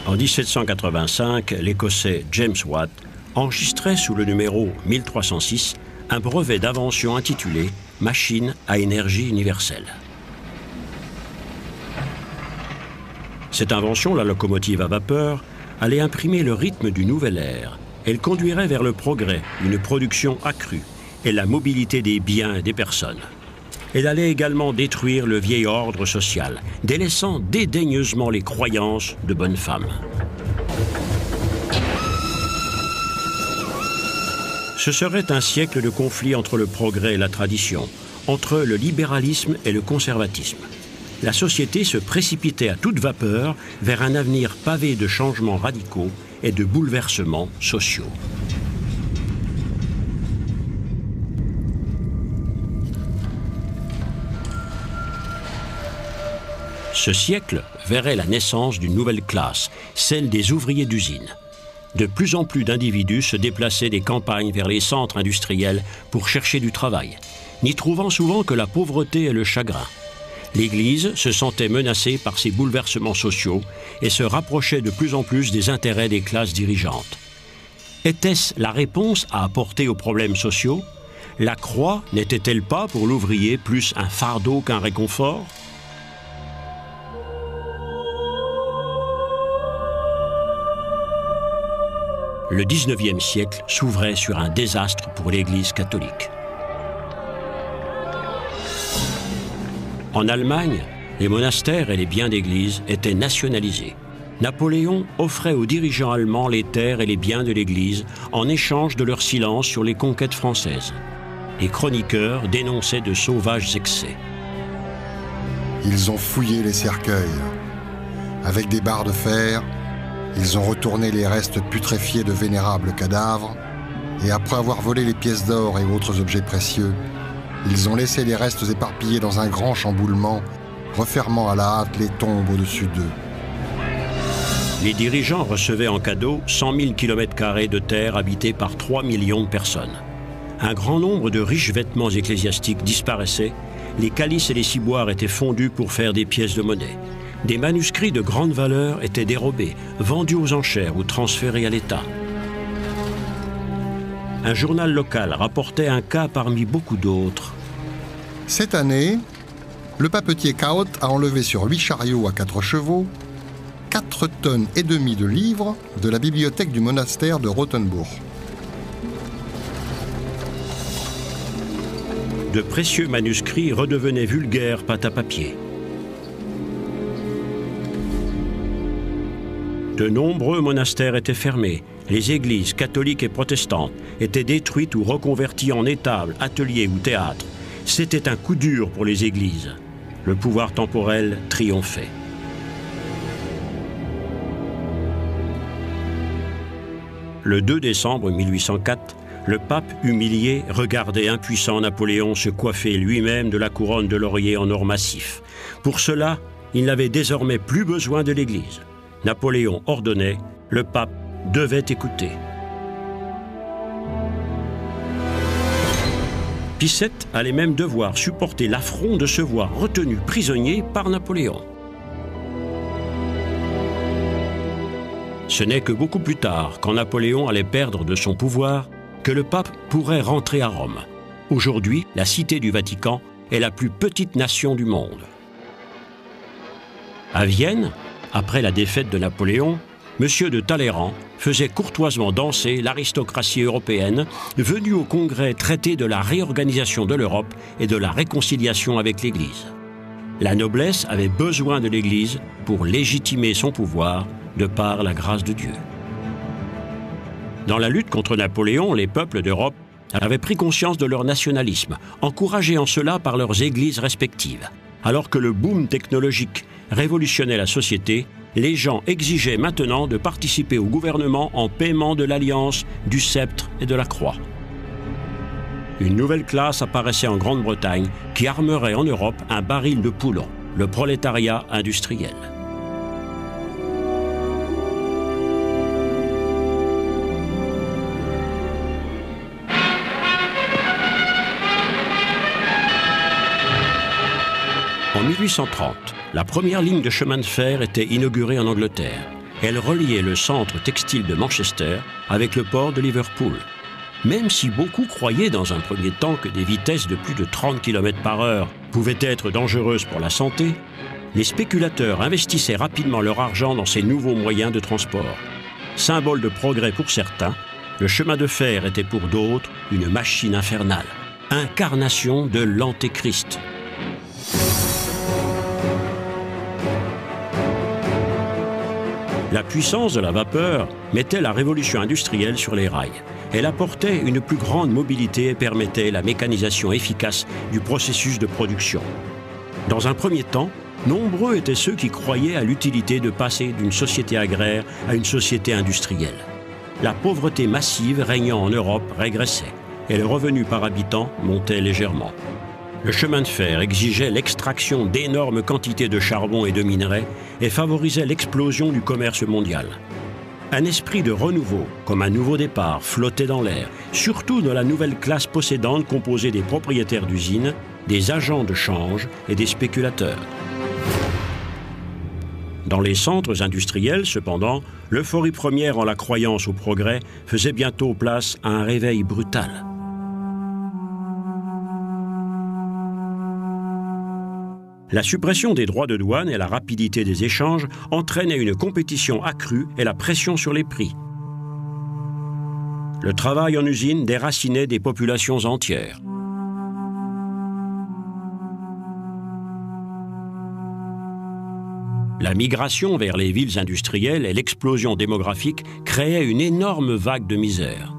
En 1785, l'Écossais James Watt enregistrait sous le numéro 1306 un brevet d'invention intitulé « Machine à énergie universelle ». Cette invention, la locomotive à vapeur, allait imprimer le rythme du nouvel ère. Elle conduirait vers le progrès, une production accrue et la mobilité des biens et des personnes. Elle allait également détruire le vieil ordre social, délaissant dédaigneusement les croyances de bonnes femmes. Ce serait un siècle de conflit entre le progrès et la tradition, entre le libéralisme et le conservatisme. La société se précipitait à toute vapeur vers un avenir pavé de changements radicaux et de bouleversements sociaux. Ce siècle verrait la naissance d'une nouvelle classe, celle des ouvriers d'usine. De plus en plus d'individus se déplaçaient des campagnes vers les centres industriels pour chercher du travail, n'y trouvant souvent que la pauvreté et le chagrin. L'Église se sentait menacée par ces bouleversements sociaux et se rapprochait de plus en plus des intérêts des classes dirigeantes. Était-ce la réponse à apporter aux problèmes sociaux? La croix n'était-elle pas pour l'ouvrier plus un fardeau qu'un réconfort? Le XIXe siècle s'ouvrait sur un désastre pour l'Église catholique. En Allemagne, les monastères et les biens d'église étaient nationalisés. Napoléon offrait aux dirigeants allemands les terres et les biens de l'Église en échange de leur silence sur les conquêtes françaises. Les chroniqueurs dénonçaient de sauvages excès. Ils ont fouillé les cercueils. Avec des barres de fer, ils ont retourné les restes putréfiés de vénérables cadavres et après avoir volé les pièces d'or et autres objets précieux, ils ont laissé les restes éparpillés dans un grand chamboulement, refermant à la hâte les tombes au-dessus d'eux. Les dirigeants recevaient en cadeau 100 000 km² de terre habitée par 3 millions de personnes. Un grand nombre de riches vêtements ecclésiastiques disparaissaient, les calices et les ciboires étaient fondus pour faire des pièces de monnaie. Des manuscrits de grande valeur étaient dérobés, vendus aux enchères ou transférés à l'État. Un journal local rapportait un cas parmi beaucoup d'autres. Cette année, le papetier Kaut a enlevé sur 8 chariots à 4 chevaux 4,5 tonnes de livres de la bibliothèque du monastère de Rothenburg. De précieux manuscrits redevenaient vulgaires pâte à papier. De nombreux monastères étaient fermés. Les églises catholiques et protestantes étaient détruites ou reconverties en étables, ateliers ou théâtres. C'était un coup dur pour les églises. Le pouvoir temporel triomphait. Le 2 décembre 1804, le pape humilié regardait impuissant Napoléon se coiffer lui-même de la couronne de laurier en or massif. Pour cela, il n'avait désormais plus besoin de l'Église. Napoléon ordonnait, le pape devait écouter. Pie VII allait même devoir supporter l'affront de se voir retenu prisonnier par Napoléon. Ce n'est que beaucoup plus tard, quand Napoléon allait perdre de son pouvoir, que le pape pourrait rentrer à Rome. Aujourd'hui, la cité du Vatican est la plus petite nation du monde. À Vienne, après la défaite de Napoléon, M. de Talleyrand faisait courtoisement danser l'aristocratie européenne venue au Congrès traiter de la réorganisation de l'Europe et de la réconciliation avec l'Église. La noblesse avait besoin de l'Église pour légitimer son pouvoir de par la grâce de Dieu. Dans la lutte contre Napoléon, les peuples d'Europe avaient pris conscience de leur nationalisme, encouragés en cela par leurs églises respectives. Alors que le boom technologique révolutionnait la société, les gens exigeaient maintenant de participer au gouvernement en paiement de l'alliance, du sceptre et de la croix. Une nouvelle classe apparaissait en Grande-Bretagne qui armerait en Europe un baril de Poulon, le prolétariat industriel. En 1830, la première ligne de chemin de fer était inaugurée en Angleterre. Elle reliait le centre textile de Manchester avec le port de Liverpool. Même si beaucoup croyaient dans un premier temps que des vitesses de plus de 30 km/h pouvaient être dangereuses pour la santé, les spéculateurs investissaient rapidement leur argent dans ces nouveaux moyens de transport. Symbole de progrès pour certains, le chemin de fer était pour d'autres une machine infernale, incarnation de l'Antéchrist. La puissance de la vapeur mettait la révolution industrielle sur les rails. Elle apportait une plus grande mobilité et permettait la mécanisation efficace du processus de production. Dans un premier temps, nombreux étaient ceux qui croyaient à l'utilité de passer d'une société agraire à une société industrielle. La pauvreté massive régnant en Europe régressait et le revenu par habitant montait légèrement. Le chemin de fer exigeait l'extraction d'énormes quantités de charbon et de minerais et favorisait l'explosion du commerce mondial. Un esprit de renouveau, comme un nouveau départ, flottait dans l'air, surtout dans la nouvelle classe possédante composée des propriétaires d'usines, des agents de change et des spéculateurs. Dans les centres industriels, cependant, l'euphorie première en la croyance au progrès faisait bientôt place à un réveil brutal. La suppression des droits de douane et la rapidité des échanges entraînaient une compétition accrue et la pression sur les prix. Le travail en usine déracinait des populations entières. La migration vers les villes industrielles et l'explosion démographique créaient une énorme vague de misère.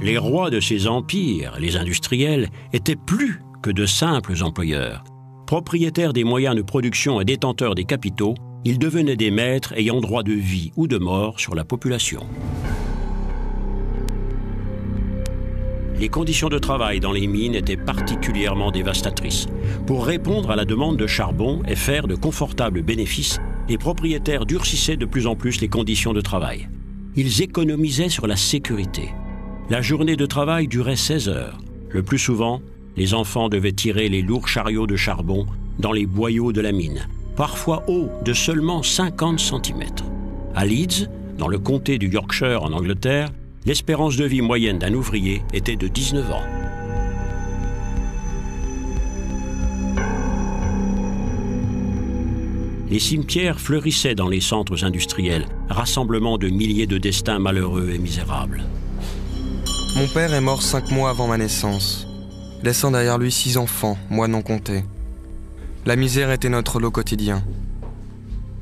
Les rois de ces empires, les industriels, étaient plus que de simples employeurs. Propriétaires des moyens de production et détenteurs des capitaux, ils devenaient des maîtres ayant droit de vie ou de mort sur la population. Les conditions de travail dans les mines étaient particulièrement dévastatrices. Pour répondre à la demande de charbon et faire de confortables bénéfices, les propriétaires durcissaient de plus en plus les conditions de travail. Ils économisaient sur la sécurité. La journée de travail durait 16 heures. Le plus souvent, les enfants devaient tirer les lourds chariots de charbon dans les boyaux de la mine, parfois hauts de seulement 50 cm. À Leeds, dans le comté du Yorkshire en Angleterre, l'espérance de vie moyenne d'un ouvrier était de 19 ans. Les cimetières fleurissaient dans les centres industriels, rassemblement de milliers de destins malheureux et misérables. Mon père est mort 5 mois avant ma naissance, laissant derrière lui 6 enfants, moi non compté. La misère était notre lot quotidien.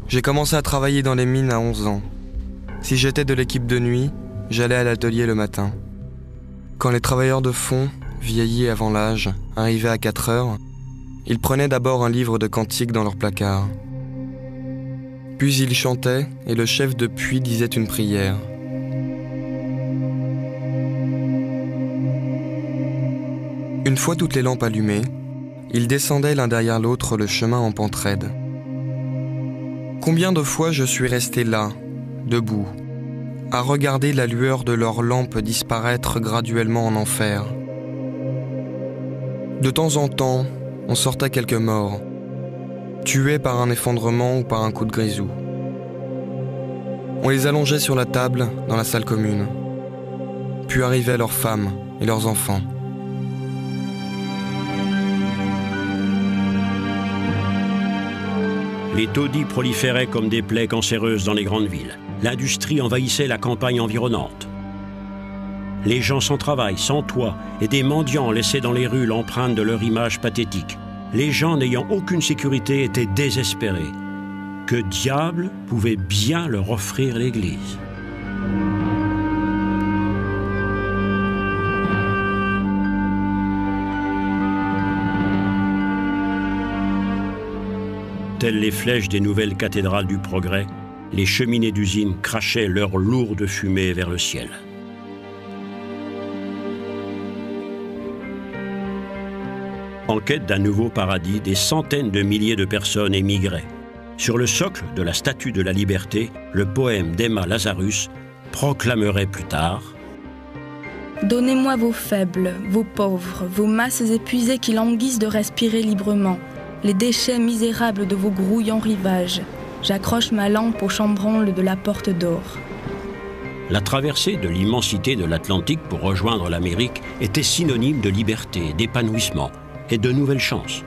J'ai commencé à travailler dans les mines à 11 ans. Si j'étais de l'équipe de nuit, j'allais à l'atelier le matin. Quand les travailleurs de fond, vieillis avant l'âge, arrivaient à 4 heures, ils prenaient d'abord un livre de cantiques dans leur placard. Puis ils chantaient et le chef de puits disait une prière. Une fois toutes les lampes allumées, ils descendaient l'un derrière l'autre le chemin en pente raide. Combien de fois je suis resté là, debout, à regarder la lueur de leurs lampes disparaître graduellement en enfer. De temps en temps, on sortait quelques morts, tués par un effondrement ou par un coup de grisou. On les allongeait sur la table dans la salle commune. Puis arrivaient leurs femmes et leurs enfants. Les taudis proliféraient comme des plaies cancéreuses dans les grandes villes. L'industrie envahissait la campagne environnante. Les gens sans travail, sans toit, et des mendiants laissaient dans les rues l'empreinte de leur image pathétique. Les gens n'ayant aucune sécurité étaient désespérés. Que diable pouvait bien leur offrir l'Église ? Telles les flèches des nouvelles cathédrales du progrès, les cheminées d'usines crachaient leur lourde fumée vers le ciel. En quête d'un nouveau paradis, des centaines de milliers de personnes émigraient. Sur le socle de la Statue de la Liberté, le poème d'Emma Lazarus proclamerait plus tard « Donnez-moi vos faibles, vos pauvres, vos masses épuisées qui languissent de respirer librement, les déchets misérables de vos grouillants rivages. J'accroche ma lampe au chambranle de la porte d'or. » La traversée de l'immensité de l'Atlantique pour rejoindre l'Amérique était synonyme de liberté, d'épanouissement et de nouvelles chances.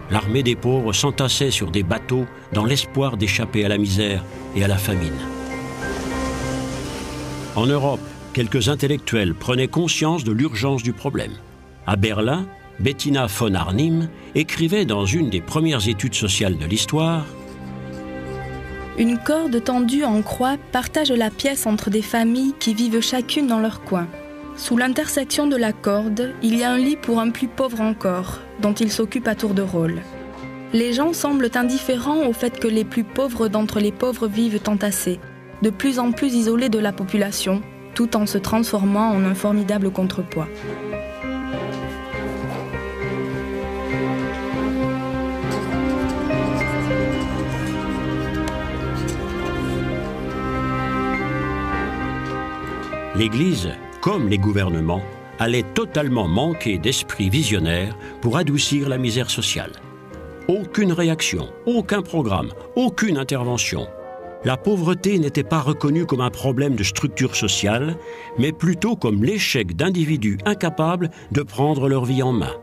L'armée des pauvres s'entassait sur des bateaux dans l'espoir d'échapper à la misère et à la famine. En Europe, quelques intellectuels prenaient conscience de l'urgence du problème. À Berlin, Bettina von Arnim écrivait dans une des premières études sociales de l'histoire « Une corde tendue en croix partage la pièce entre des familles qui vivent chacune dans leur coin. Sous l'intersection de la corde, il y a un lit pour un plus pauvre encore, dont il s'occupe à tour de rôle. Les gens semblent indifférents au fait que les plus pauvres d'entre les pauvres vivent entassés, de plus en plus isolés de la population, tout en se transformant en un formidable contrepoids. » L'Église, comme les gouvernements, allait totalement manquer d'esprit visionnaire pour adoucir la misère sociale. Aucune réaction, aucun programme, aucune intervention. La pauvreté n'était pas reconnue comme un problème de structure sociale, mais plutôt comme l'échec d'individus incapables de prendre leur vie en main.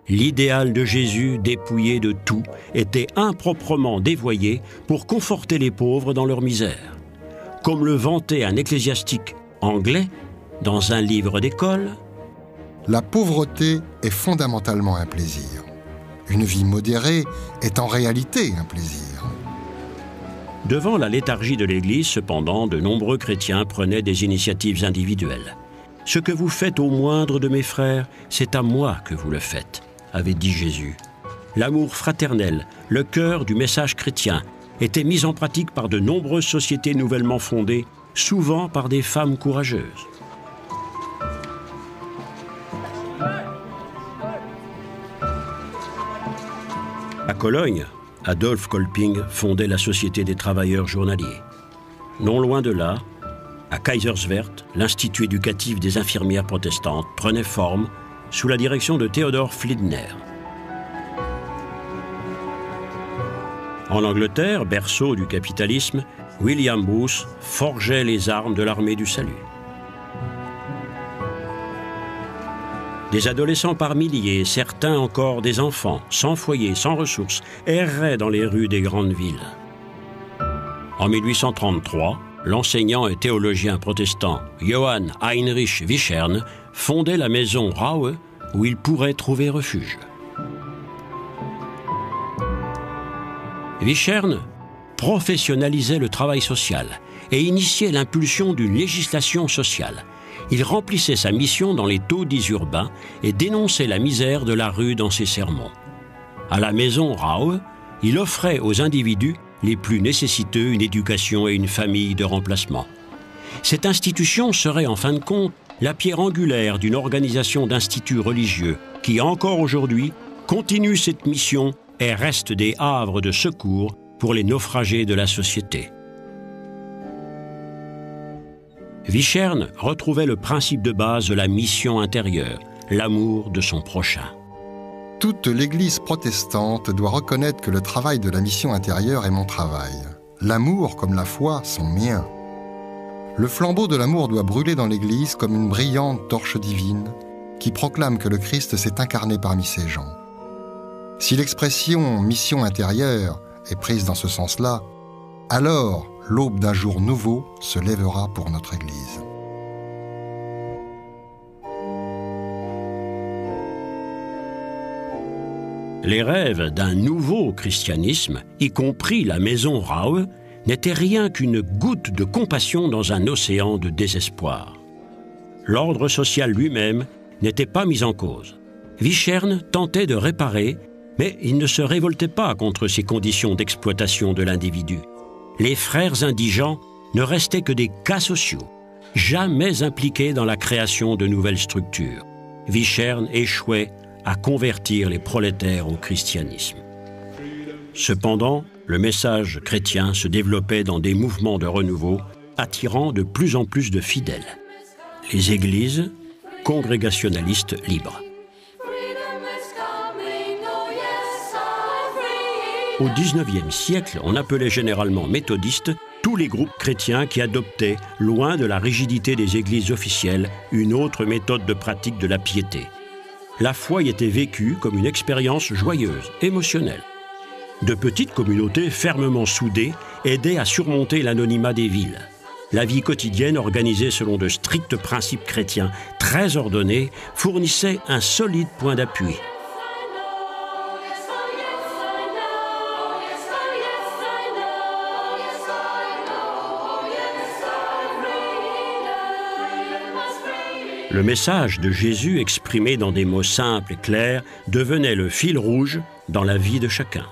L'idéal de Jésus, dépouillé de tout, était improprement dévoyé pour conforter les pauvres dans leur misère. Comme le vantait un ecclésiastique anglais dans un livre d'école, « La pauvreté est fondamentalement un plaisir. Une vie modérée est en réalité un plaisir. » Devant la léthargie de l'Église, cependant, de nombreux chrétiens prenaient des initiatives individuelles. « Ce que vous faites au moindre de mes frères, c'est à moi que vous le faites », avait dit Jésus. L'amour fraternel, le cœur du message chrétien, était mis en pratique par de nombreuses sociétés nouvellement fondées, souvent par des femmes courageuses. À Cologne, Adolphe Kolping fondait la Société des travailleurs journaliers. Non loin de là, à Kaiserswerth, l'Institut éducatif des infirmières protestantes prenait forme sous la direction de Theodor Fliedner. En Angleterre, berceau du capitalisme, William Booth forgeait les armes de l'armée du salut. Des adolescents par milliers, certains encore des enfants, sans foyer, sans ressources, erraient dans les rues des grandes villes. En 1833, l'enseignant et théologien protestant Johann Heinrich Vichern fondait la maison Raue où il pourrait trouver refuge. Vichern professionnalisait le travail social et initiait l'impulsion d'une législation sociale. Il remplissait sa mission dans les taudis urbains et dénonçait la misère de la rue dans ses sermons. À la maison Raue, il offrait aux individus les plus nécessiteux une éducation et une famille de remplacement. Cette institution serait en fin de compte la pierre angulaire d'une organisation d'instituts religieux qui, encore aujourd'hui, continue cette mission et reste des havres de secours pour les naufragés de la société. Vichern retrouvait le principe de base de la mission intérieure, l'amour de son prochain. Toute l'Église protestante doit reconnaître que le travail de la mission intérieure est mon travail. L'amour comme la foi sont miens. Le flambeau de l'amour doit brûler dans l'Église comme une brillante torche divine qui proclame que le Christ s'est incarné parmi ses gens. Si l'expression « mission intérieure » est prise dans ce sens-là, alors l'aube d'un jour nouveau se lèvera pour notre Église. Les rêves d'un nouveau christianisme, y compris la maison Raue, n'étaient rien qu'une goutte de compassion dans un océan de désespoir. L'ordre social lui-même n'était pas mis en cause. Vichern tentait de réparer, mais il ne se révoltait pas contre ces conditions d'exploitation de l'individu. Les frères indigents ne restaient que des cas sociaux, jamais impliqués dans la création de nouvelles structures. Vichern échouait à convertir les prolétaires au christianisme. Cependant, le message chrétien se développait dans des mouvements de renouveau, attirant de plus en plus de fidèles. Les églises congrégationalistes libres. Au XIXe siècle, on appelait généralement méthodistes tous les groupes chrétiens qui adoptaient, loin de la rigidité des églises officielles, une autre méthode de pratique de la piété. La foi y était vécue comme une expérience joyeuse, émotionnelle. De petites communautés fermement soudées aidaient à surmonter l'anonymat des villes. La vie quotidienne, organisée selon de stricts principes chrétiens très ordonnés, fournissait un solide point d'appui. Le message de Jésus exprimé dans des mots simples et clairs devenait le fil rouge dans la vie de chacun.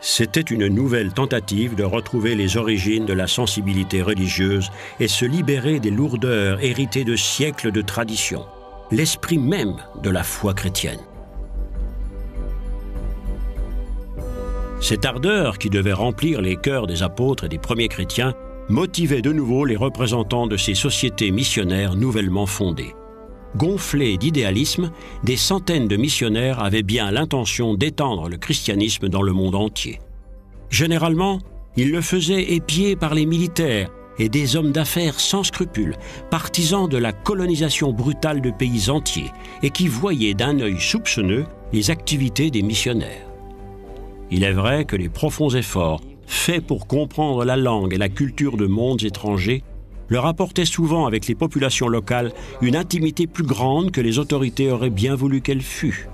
C'était une nouvelle tentative de retrouver les origines de la sensibilité religieuse et se libérer des lourdeurs héritées de siècles de tradition, l'esprit même de la foi chrétienne. Cette ardeur qui devait remplir les cœurs des apôtres et des premiers chrétiens motivait de nouveau les représentants de ces sociétés missionnaires nouvellement fondées. Gonflés d'idéalisme, des centaines de missionnaires avaient bien l'intention d'étendre le christianisme dans le monde entier. Généralement, ils le faisaient épiés par les militaires et des hommes d'affaires sans scrupules, partisans de la colonisation brutale de pays entiers et qui voyaient d'un œil soupçonneux les activités des missionnaires. Il est vrai que les profonds efforts faits pour comprendre la langue et la culture de mondes étrangers leur apportait souvent avec les populations locales une intimité plus grande que les autorités auraient bien voulu qu'elle fût.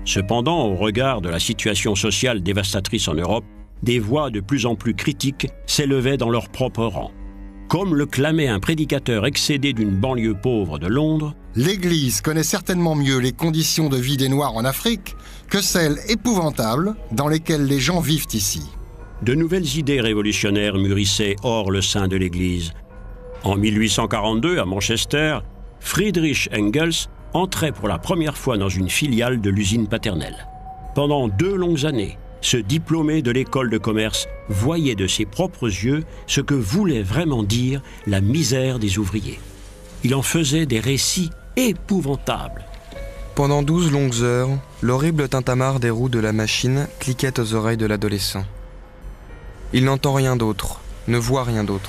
Cependant, au regard de la situation sociale dévastatrice en Europe, des voix de plus en plus critiques s'élevaient dans leurs propres rangs. Comme le clamait un prédicateur excédé d'une banlieue pauvre de Londres, « L'Église connaît certainement mieux les conditions de vie des Noirs en Afrique que celles épouvantables dans lesquelles les gens vivent ici. » De nouvelles idées révolutionnaires mûrissaient hors le sein de l'Église. En 1842, à Manchester, Friedrich Engels entrait pour la première fois dans une filiale de l'usine paternelle. Pendant 2 longues années, ce diplômé de l'école de commerce voyait de ses propres yeux ce que voulait vraiment dire la misère des ouvriers. Il en faisait des récits épouvantables. Pendant 12 longues heures, l'horrible tintamarre des roues de la machine cliquait aux oreilles de l'adolescent. Il n'entend rien d'autre, ne voit rien d'autre.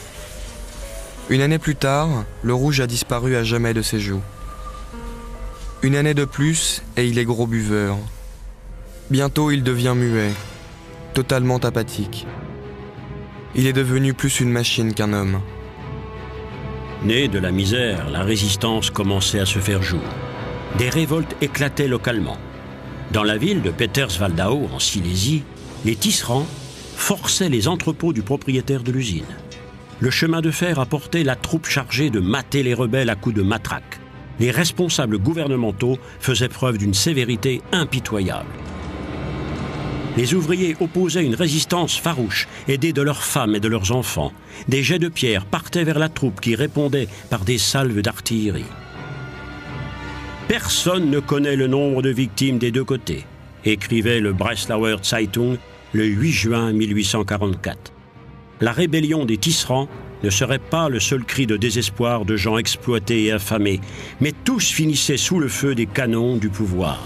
Une année plus tard, le rouge a disparu à jamais de ses joues. Une année de plus, et il est gros buveur. Bientôt, il devient muet, totalement apathique. Il est devenu plus une machine qu'un homme. Née de la misère, la résistance commençait à se faire jour. Des révoltes éclataient localement. Dans la ville de Peterswaldau, en Silésie, les tisserands forçaient les entrepôts du propriétaire de l'usine. Le chemin de fer apportait la troupe chargée de mater les rebelles à coups de matraque. Les responsables gouvernementaux faisaient preuve d'une sévérité impitoyable. Les ouvriers opposaient une résistance farouche, aidés de leurs femmes et de leurs enfants. Des jets de pierre partaient vers la troupe qui répondait par des salves d'artillerie. Personne ne connaît le nombre de victimes des 2 côtés, écrivait le Breslauer Zeitung le 8 juin 1844. La rébellion des tisserands ne serait pas le seul cri de désespoir de gens exploités et affamés, mais tous finissaient sous le feu des canons du pouvoir.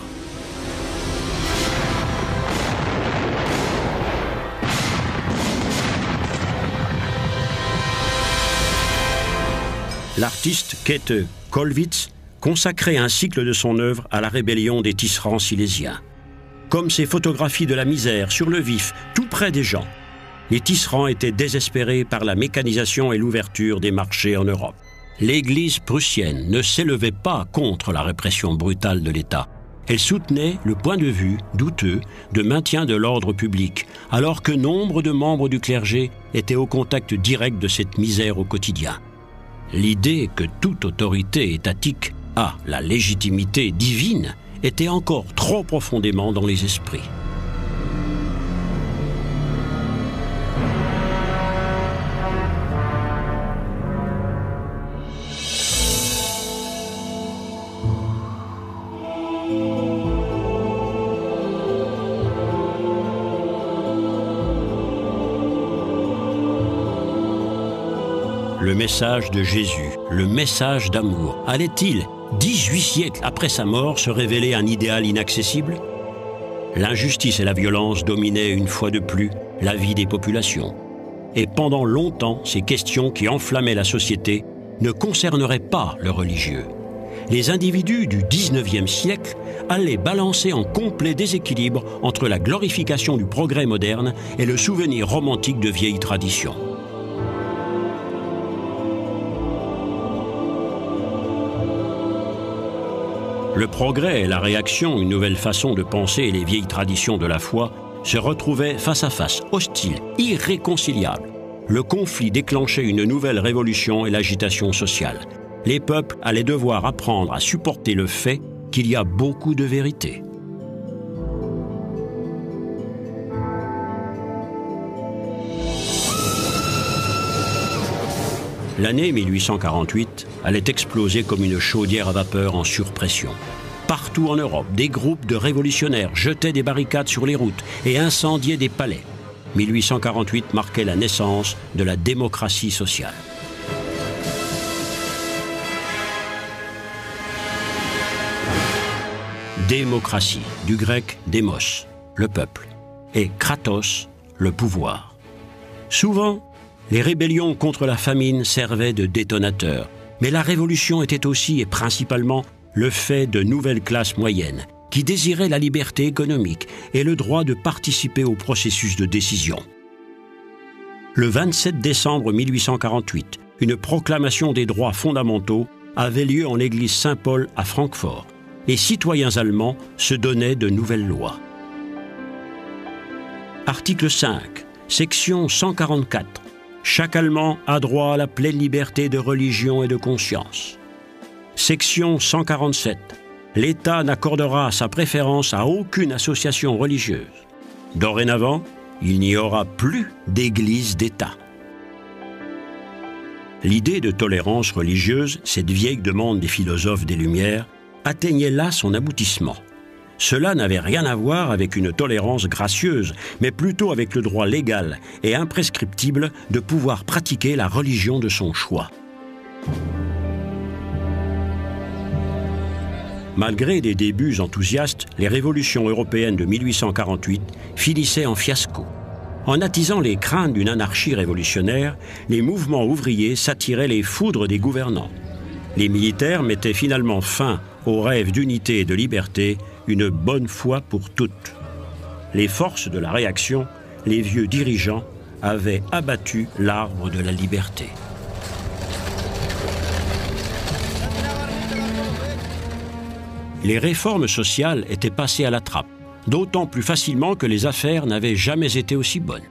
L'artiste Käthe Kollwitz consacrait un cycle de son œuvre à la rébellion des tisserands silésiens. Comme ses photographies de la misère sur le vif, tout près des gens, les tisserands étaient désespérés par la mécanisation et l'ouverture des marchés en Europe. L'Église prussienne ne s'élevait pas contre la répression brutale de l'État. Elle soutenait le point de vue douteux de maintien de l'ordre public, alors que nombre de membres du clergé étaient au contact direct de cette misère au quotidien. L'idée que toute autorité étatique a la légitimité divine était encore trop profondément dans les esprits. Le message de Jésus, le message d'amour, allait-il, 18 siècles après sa mort, se révéler un idéal inaccessible? L'injustice et la violence dominaient une fois de plus la vie des populations. Et pendant longtemps, ces questions qui enflammaient la société ne concerneraient pas le religieux. Les individus du 19e siècle allaient balancer en complet déséquilibre entre la glorification du progrès moderne et le souvenir romantique de vieilles traditions. Le progrès et la réaction, une nouvelle façon de penser et les vieilles traditions de la foi se retrouvaient face à face, hostiles, irréconciliables. Le conflit déclenchait une nouvelle révolution et l'agitation sociale. Les peuples allaient devoir apprendre à supporter le fait qu'il y a beaucoup de vérité. L'année 1848 allait exploser comme une chaudière à vapeur en surpression. Partout en Europe, des groupes de révolutionnaires jetaient des barricades sur les routes et incendiaient des palais. 1848 marquait la naissance de la démocratie sociale. Démocratie, du grec démos, le peuple, et kratos, le pouvoir. Souvent, les rébellions contre la famine servaient de détonateurs, mais la révolution était aussi et principalement le fait de nouvelles classes moyennes qui désiraient la liberté économique et le droit de participer au processus de décision. Le 27 décembre 1848, une proclamation des droits fondamentaux avait lieu en l'église Saint-Paul à Francfort. Les citoyens allemands se donnaient de nouvelles lois. Article 5, section 144. Chaque Allemand a droit à la pleine liberté de religion et de conscience. Section 147. L'État n'accordera sa préférence à aucune association religieuse. Dorénavant, il n'y aura plus d'église d'État. L'idée de tolérance religieuse, cette vieille demande des philosophes des Lumières, atteignait là son aboutissement. Cela n'avait rien à voir avec une tolérance gracieuse, mais plutôt avec le droit légal et imprescriptible de pouvoir pratiquer la religion de son choix. Malgré des débuts enthousiastes, les révolutions européennes de 1848 finissaient en fiasco. En attisant les craintes d'une anarchie révolutionnaire, les mouvements ouvriers s'attiraient les foudres des gouvernants. Les militaires mettaient finalement fin aux rêves d'unité et de liberté, une bonne fois pour toutes. Les forces de la réaction, les vieux dirigeants, avaient abattu l'arbre de la liberté. Les réformes sociales étaient passées à la trappe, d'autant plus facilement que les affaires n'avaient jamais été aussi bonnes.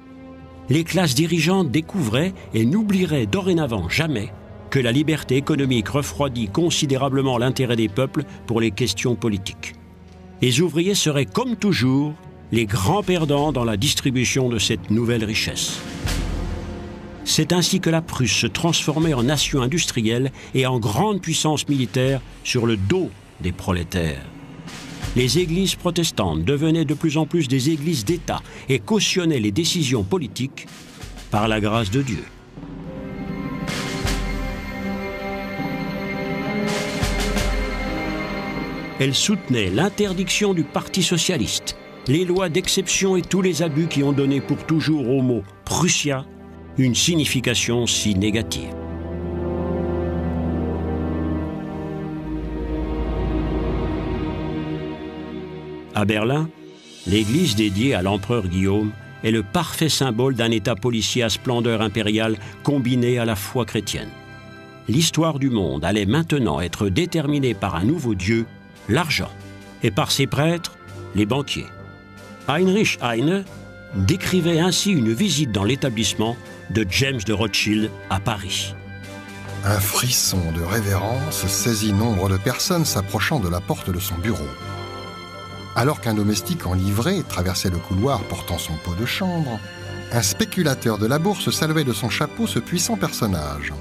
Les classes dirigeantes découvraient et n'oublieraient dorénavant jamais que la liberté économique refroidit considérablement l'intérêt des peuples pour les questions politiques. Les ouvriers seraient, comme toujours, les grands perdants dans la distribution de cette nouvelle richesse. C'est ainsi que la Prusse se transformait en nation industrielle et en grande puissance militaire sur le dos des prolétaires. Les églises protestantes devenaient de plus en plus des églises d'État et cautionnaient les décisions politiques par la grâce de Dieu. Elle soutenait l'interdiction du Parti socialiste, les lois d'exception et tous les abus qui ont donné pour toujours au mot « Prussia » une signification si négative. À Berlin, l'église dédiée à l'empereur Guillaume est le parfait symbole d'un État policier à splendeur impériale combiné à la foi chrétienne. L'histoire du monde allait maintenant être déterminée par un nouveau Dieu, l'argent, et par ses prêtres, les banquiers. Heinrich Heine décrivait ainsi une visite dans l'établissement de James de Rothschild à Paris. Un frisson de révérence saisit nombre de personnes s'approchant de la porte de son bureau. Alors qu'un domestique en livrée traversait le couloir portant son pot de chambre, un spéculateur de la bourse saluait de son chapeau ce puissant personnage.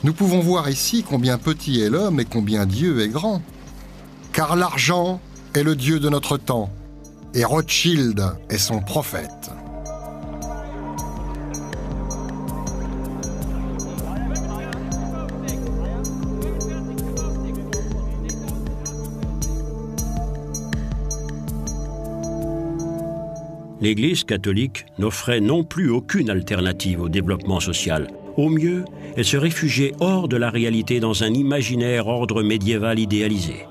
Nous pouvons voir ici combien petit est l'homme et combien Dieu est grand. Car l'argent est le Dieu de notre temps, et Rothschild est son prophète. l'Église catholique n'offrait non plus aucune alternative au développement social. Au mieux, elle se réfugiait hors de la réalité dans un imaginaire ordre médiéval idéalisé.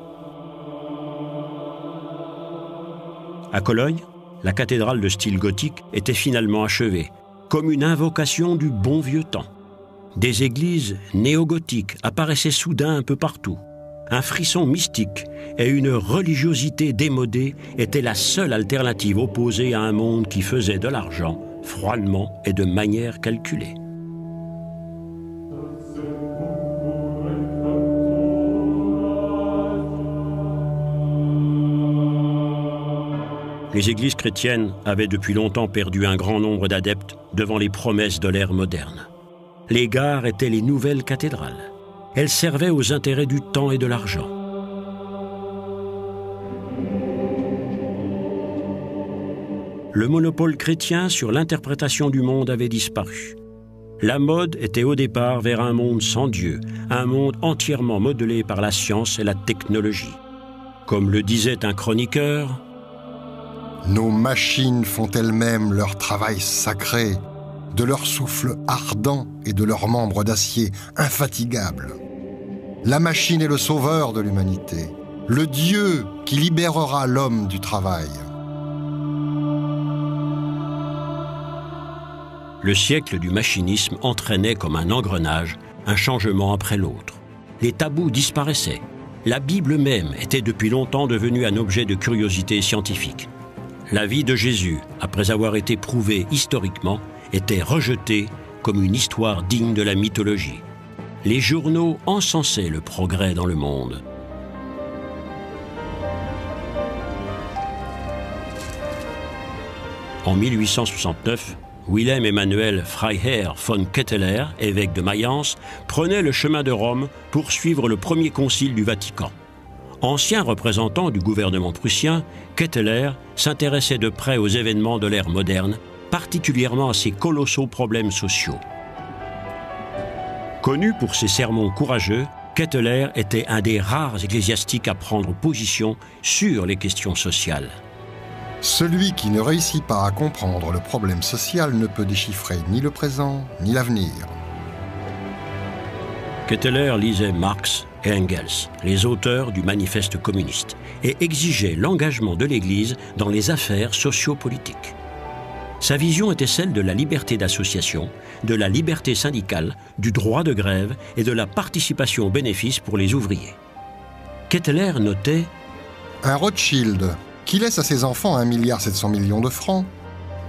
À Cologne, la cathédrale de style gothique était finalement achevée, comme une invocation du bon vieux temps. Des églises néo-gothiques apparaissaient soudain un peu partout. Un frisson mystique et une religiosité démodée étaient la seule alternative opposée à un monde qui faisait de l'argent froidement et de manière calculée. Les églises chrétiennes avaient depuis longtemps perdu un grand nombre d'adeptes devant les promesses de l'ère moderne. Les gares étaient les nouvelles cathédrales. Elles servaient aux intérêts du temps et de l'argent. Le monopole chrétien sur l'interprétation du monde avait disparu. La mode était au départ vers un monde sans Dieu, un monde entièrement modelé par la science et la technologie. Comme le disait un chroniqueur, « Nos machines font elles-mêmes leur travail sacré, de leur souffle ardent et de leurs membres d'acier infatigables. La machine est le sauveur de l'humanité, le Dieu qui libérera l'homme du travail. » Le siècle du machinisme entraînait comme un engrenage un changement après l'autre. Les tabous disparaissaient. La Bible même était depuis longtemps devenue un objet de curiosité scientifique. La vie de Jésus, après avoir été prouvée historiquement, était rejetée comme une histoire digne de la mythologie. Les journaux encensaient le progrès dans le monde. En 1869, Wilhelm Emanuel Freiherr von Ketteler, évêque de Mayence, prenait le chemin de Rome pour suivre le premier concile du Vatican. Ancien représentant du gouvernement prussien, Ketteler s'intéressait de près aux événements de l'ère moderne, particulièrement à ces colossaux problèmes sociaux. Connu pour ses sermons courageux, Ketteler était un des rares ecclésiastiques à prendre position sur les questions sociales. Celui qui ne réussit pas à comprendre le problème social ne peut déchiffrer ni le présent ni l'avenir. Ketteler lisait Marx et Engels, les auteurs du manifeste communiste, et exigeait l'engagement de l'Église dans les affaires sociopolitiques. Sa vision était celle de la liberté d'association, de la liberté syndicale, du droit de grève et de la participation aux bénéfices pour les ouvriers. Ketteler notait « Un Rothschild qui laisse à ses enfants 1,7 milliard de francs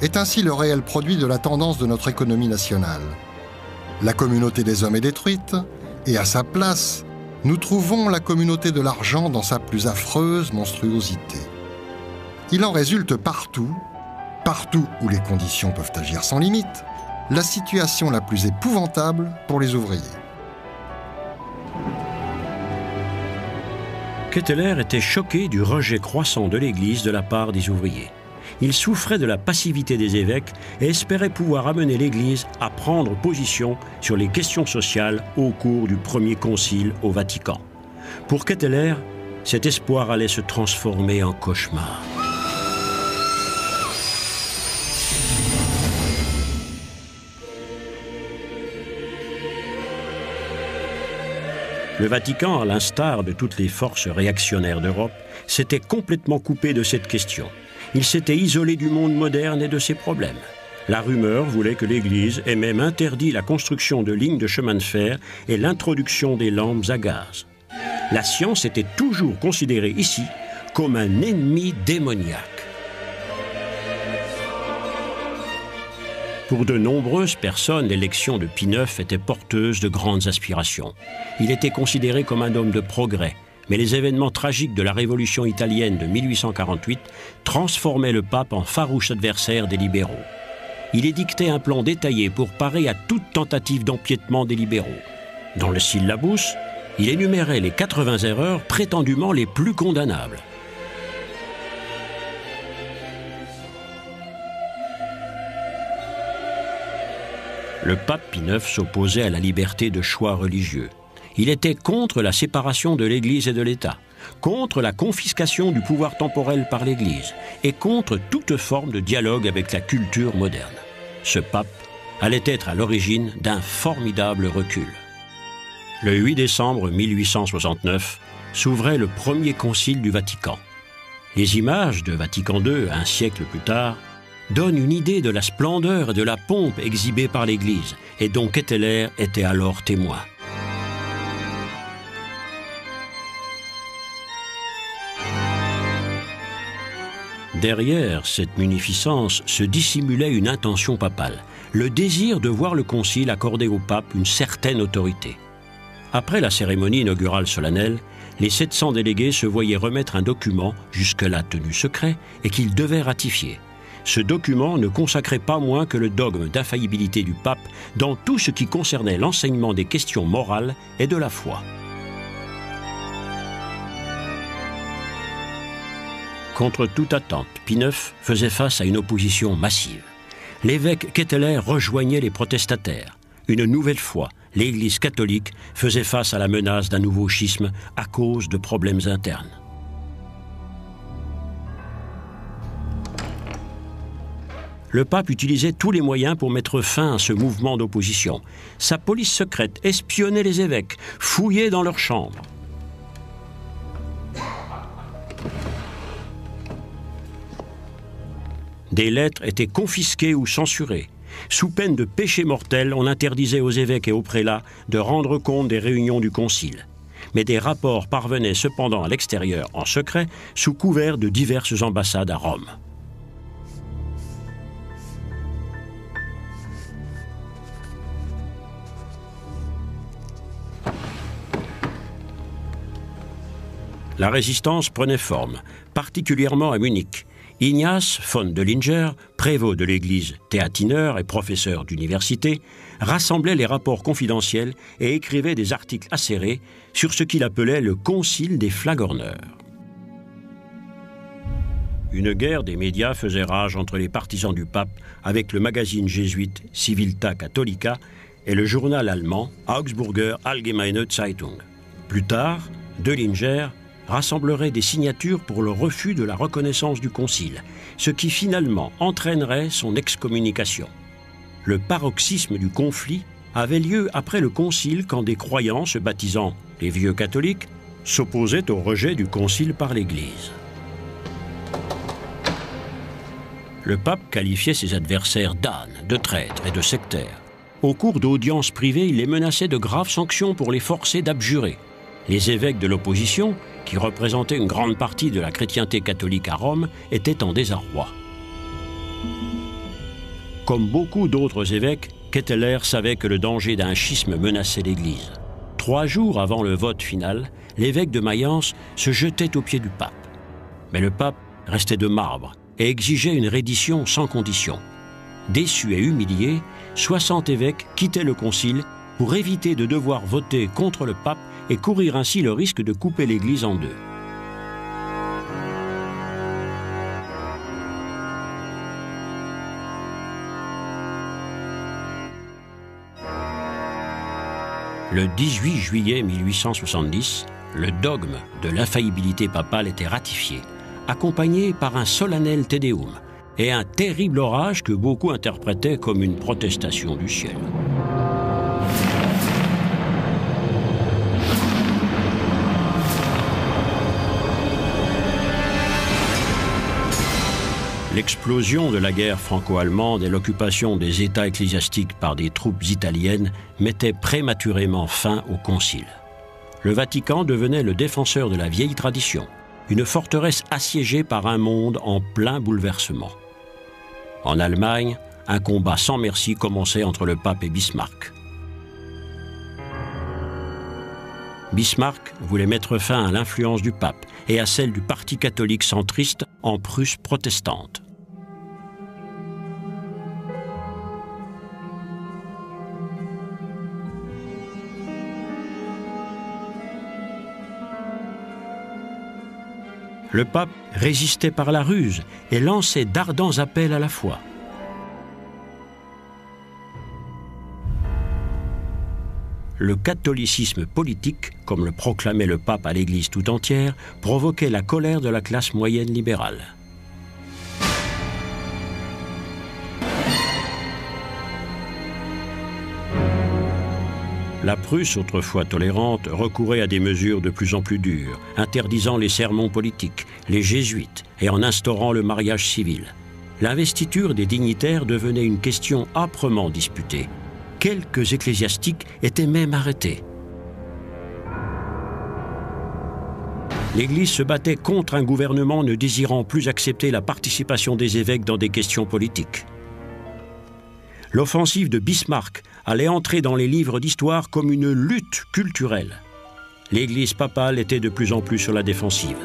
est ainsi le réel produit de la tendance de notre économie nationale. La communauté des hommes est détruite, et à sa place, nous trouvons la communauté de l'argent dans sa plus affreuse monstruosité. Il en résulte partout où les conditions peuvent agir sans limite, la situation la plus épouvantable pour les ouvriers. » Ketteler était choqué du rejet croissant de l'Église de la part des ouvriers. Il souffrait de la passivité des évêques et espérait pouvoir amener l'Église à prendre position sur les questions sociales au cours du premier concile au Vatican. Pour Ketteler, cet espoir allait se transformer en cauchemar. Le Vatican, à l'instar de toutes les forces réactionnaires d'Europe, s'était complètement coupé de cette question. Il s'était isolé du monde moderne et de ses problèmes. La rumeur voulait que l'Église ait même interdit la construction de lignes de chemin de fer et l'introduction des lampes à gaz. La science était toujours considérée ici comme un ennemi démoniaque. Pour de nombreuses personnes, l'élection de Pie IX était porteuse de grandes aspirations. Il était considéré comme un homme de progrès, mais les événements tragiques de la Révolution italienne de 1848 transformaient le pape en farouche adversaire des libéraux. Il édictait un plan détaillé pour parer à toute tentative d'empiétement des libéraux. Dans le syllabus, il énumérait les 80 erreurs prétendument les plus condamnables. Le pape Pie IX s'opposait à la liberté de choix religieux. Il était contre la séparation de l'Église et de l'État. contre la confiscation du pouvoir temporel par l'Église et contre toute forme de dialogue avec la culture moderne. Ce pape allait être à l'origine d'un formidable recul. Le 8 décembre 1869 s'ouvrait le premier concile du Vatican. Les images de Vatican II, un siècle plus tard, donnent une idée de la splendeur et de la pompe exhibée par l'Église et dont Ketteler était alors témoin. Derrière cette munificence se dissimulait une intention papale, le désir de voir le concile accorder au pape une certaine autorité. Après la cérémonie inaugurale solennelle, les 700 délégués se voyaient remettre un document, jusque-là tenu secret, et qu'ils devaient ratifier. Ce document ne consacrait pas moins que le dogme d'infaillibilité du pape dans tout ce qui concernait l'enseignement des questions morales et de la foi. Contre toute attente, Pie IX faisait face à une opposition massive. L'évêque Ketteler rejoignait les protestataires. Une nouvelle fois, l'Église catholique faisait face à la menace d'un nouveau schisme à cause de problèmes internes. Le pape utilisait tous les moyens pour mettre fin à ce mouvement d'opposition. Sa police secrète espionnait les évêques, fouillait dans leurs chambres. Des lettres étaient confisquées ou censurées. Sous peine de péché mortel, on interdisait aux évêques et aux prélats de rendre compte des réunions du concile. Mais des rapports parvenaient cependant à l'extérieur en secret, sous couvert de diverses ambassades à Rome. La résistance prenait forme, particulièrement à Munich. Ignaz von Döllinger, prévôt de l'église théatineur et professeur d'université, rassemblait les rapports confidentiels et écrivait des articles acérés sur ce qu'il appelait le concile des flagorneurs. Une guerre des médias faisait rage entre les partisans du pape avec le magazine jésuite Civiltà Catholica et le journal allemand Augsburger Allgemeine Zeitung. Plus tard, Döllinger rassemblerait des signatures pour le refus de la reconnaissance du concile, ce qui finalement entraînerait son excommunication. Le paroxysme du conflit avait lieu après le concile quand des croyants se baptisant les vieux catholiques s'opposaient au rejet du concile par l'Église. Le pape qualifiait ses adversaires d'ânes, de traîtres et de sectaires. Au cours d'audiences privées, il les menaçait de graves sanctions pour les forcer d'abjurer. Les évêques de l'opposition, qui représentaient une grande partie de la chrétienté catholique à Rome, étaient en désarroi. Comme beaucoup d'autres évêques, Ketteler savait que le danger d'un schisme menaçait l'Église. 3 jours avant le vote final, l'évêque de Mayence se jetait aux pieds du pape. Mais le pape restait de marbre et exigeait une reddition sans condition. Déçus et humiliés, 60 évêques quittaient le concile pour éviter de devoir voter contre le pape et courir ainsi le risque de couper l'Église en deux. Le 18 juillet 1870, le dogme de l'infaillibilité papale était ratifié, accompagné par un solennel Te Deum et un terrible orage que beaucoup interprétaient comme une protestation du ciel. L'explosion de la guerre franco-allemande et l'occupation des États ecclésiastiques par des troupes italiennes mettaient prématurément fin au concile. Le Vatican devenait le défenseur de la vieille tradition, une forteresse assiégée par un monde en plein bouleversement. En Allemagne, un combat sans merci commençait entre le pape et Bismarck. Bismarck voulait mettre fin à l'influence du pape et à celle du parti catholique centriste en Prusse protestante. Le pape résistait par la ruse et lançait d'ardents appels à la foi. le catholicisme politique, comme le proclamait le pape à l'Église tout entière, provoquait la colère de la classe moyenne libérale. La Prusse, autrefois tolérante, recourait à des mesures de plus en plus dures, interdisant les sermons politiques, les jésuites et en instaurant le mariage civil. L'investiture des dignitaires devenait une question âprement disputée. Quelques ecclésiastiques étaient même arrêtés. l'Église se battait contre un gouvernement ne désirant plus accepter la participation des évêques dans des questions politiques. L'offensive de Bismarck allait entrer dans les livres d'histoire comme une lutte culturelle. L'Église papale était de plus en plus sur la défensive.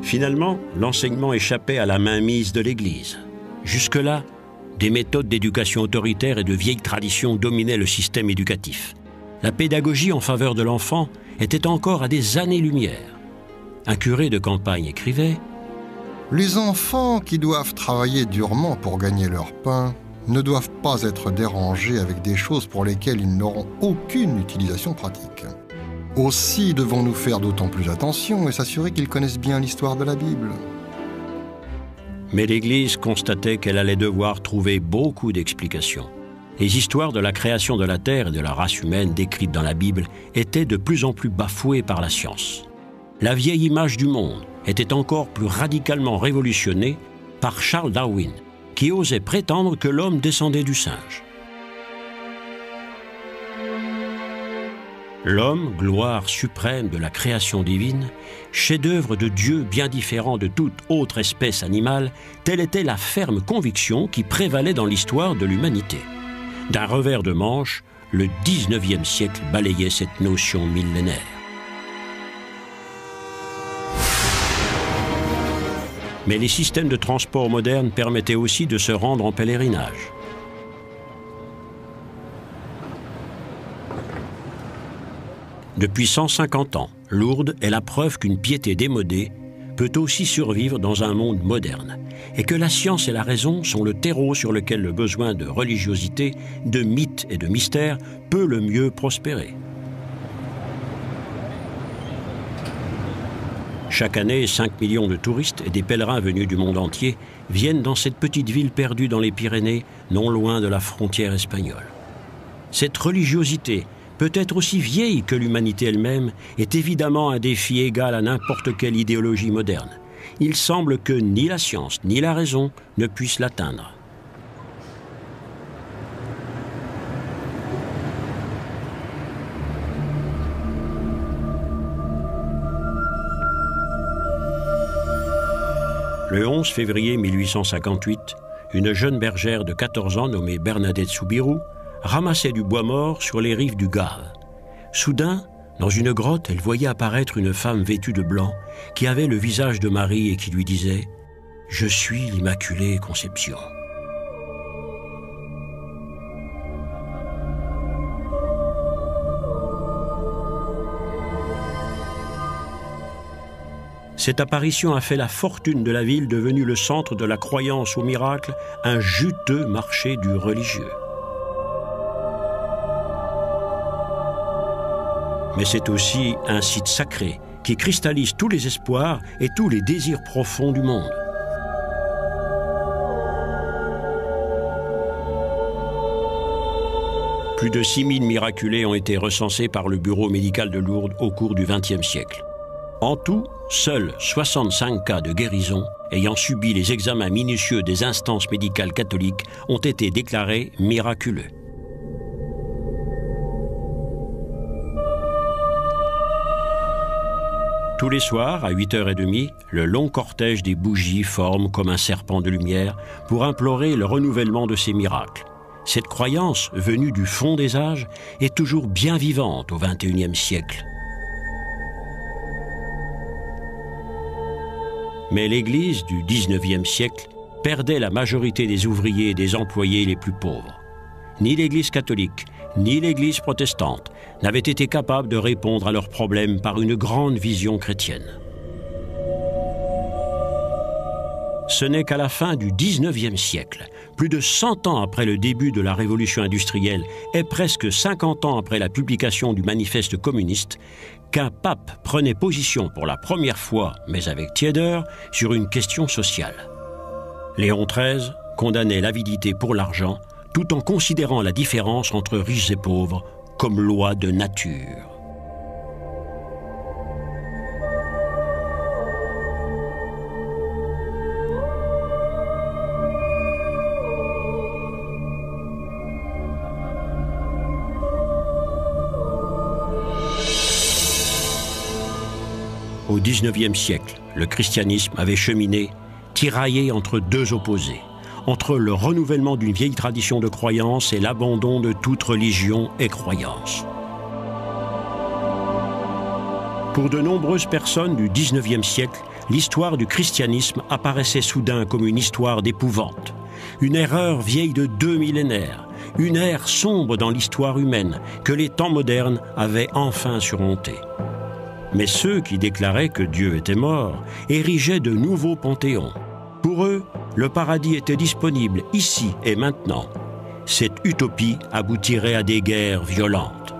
Finalement, l'enseignement échappait à la mainmise de l'Église. Jusque-là, des méthodes d'éducation autoritaire et de vieilles traditions dominaient le système éducatif. La pédagogie en faveur de l'enfant était encore à des années-lumière. Un curé de campagne écrivait « Les enfants qui doivent travailler durement pour gagner leur pain ne doivent pas être dérangés avec des choses pour lesquelles ils n'auront aucune utilisation pratique. Aussi devons-nous faire d'autant plus attention et s'assurer qu'ils connaissent bien l'histoire de la Bible. » Mais l'Église constatait qu'elle allait devoir trouver beaucoup d'explications. Les histoires de la création de la Terre et de la race humaine décrites dans la Bible étaient de plus en plus bafouées par la science. La vieille image du monde était encore plus radicalement révolutionnée par Charles Darwin, qui osait prétendre que l'homme descendait du singe. L'homme, gloire suprême de la création divine, chef-d'œuvre de Dieu bien différent de toute autre espèce animale, telle était la ferme conviction qui prévalait dans l'histoire de l'humanité. D'un revers de manche, le 19e siècle balayait cette notion millénaire. Mais les systèmes de transport modernes permettaient aussi de se rendre en pèlerinage. Depuis 150 ans, Lourdes est la preuve qu'une piété démodée peut aussi survivre dans un monde moderne et que la science et la raison sont le terreau sur lequel le besoin de religiosité, de mythes et de mystères peut le mieux prospérer. Chaque année, 5 millions de touristes et des pèlerins venus du monde entier viennent dans cette petite ville perdue dans les Pyrénées, non loin de la frontière espagnole. Cette religiosité, peut-être aussi vieille que l'humanité elle-même, est évidemment un défi égal à n'importe quelle idéologie moderne. Il semble que ni la science ni la raison ne puissent l'atteindre. Le 11 février 1858, une jeune bergère de 14 ans nommée Bernadette Soubirous ramassait du bois mort sur les rives du Gave. Soudain, dans une grotte, elle voyait apparaître une femme vêtue de blanc qui avait le visage de Marie et qui lui disait « Je suis l'Immaculée Conception ». Cette apparition a fait la fortune de la ville devenue le centre de la croyance au miracle, un juteux marché du religieux. Mais c'est aussi un site sacré qui cristallise tous les espoirs et tous les désirs profonds du monde. Plus de 6000 miraculés ont été recensés par le bureau médical de Lourdes au cours du XXe siècle. En tout, seuls 65 cas de guérison ayant subi les examens minutieux des instances médicales catholiques ont été déclarés miraculeux. Tous les soirs, à 8h30, le long cortège des bougies forme comme un serpent de lumière pour implorer le renouvellement de ces miracles. Cette croyance, venue du fond des âges, est toujours bien vivante au XXIe siècle. Mais l'Église du XIXe siècle perdait la majorité des ouvriers et des employés les plus pauvres. Ni l'Église catholique, ni l'Église protestante n'avaient été capables de répondre à leurs problèmes par une grande vision chrétienne. Ce n'est qu'à la fin du XIXe siècle, plus de 100 ans après le début de la révolution industrielle et presque 50 ans après la publication du manifeste communiste, qu'un pape prenait position pour la première fois, mais avec tiédeur, sur une question sociale. Léon XIII condamnait l'avidité pour l'argent, tout en considérant la différence entre riches et pauvres comme loi de nature. Au XIXe siècle, le christianisme avait cheminé, tiraillé entre deux opposés, entre le renouvellement d'une vieille tradition de croyance et l'abandon de toute religion et croyance. Pour de nombreuses personnes du XIXe siècle, l'histoire du christianisme apparaissait soudain comme une histoire d'épouvante, une erreur vieille de 2 millénaires, une ère sombre dans l'histoire humaine que les temps modernes avaient enfin surmontée. Mais ceux qui déclaraient que Dieu était mort érigeaient de nouveaux panthéons. Pour eux, le paradis était disponible ici et maintenant. Cette utopie aboutirait à des guerres violentes.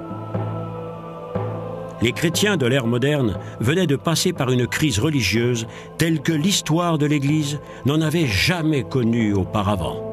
Les chrétiens de l'ère moderne venaient de passer par une crise religieuse telle que l'histoire de l'Église n'en avait jamais connue auparavant.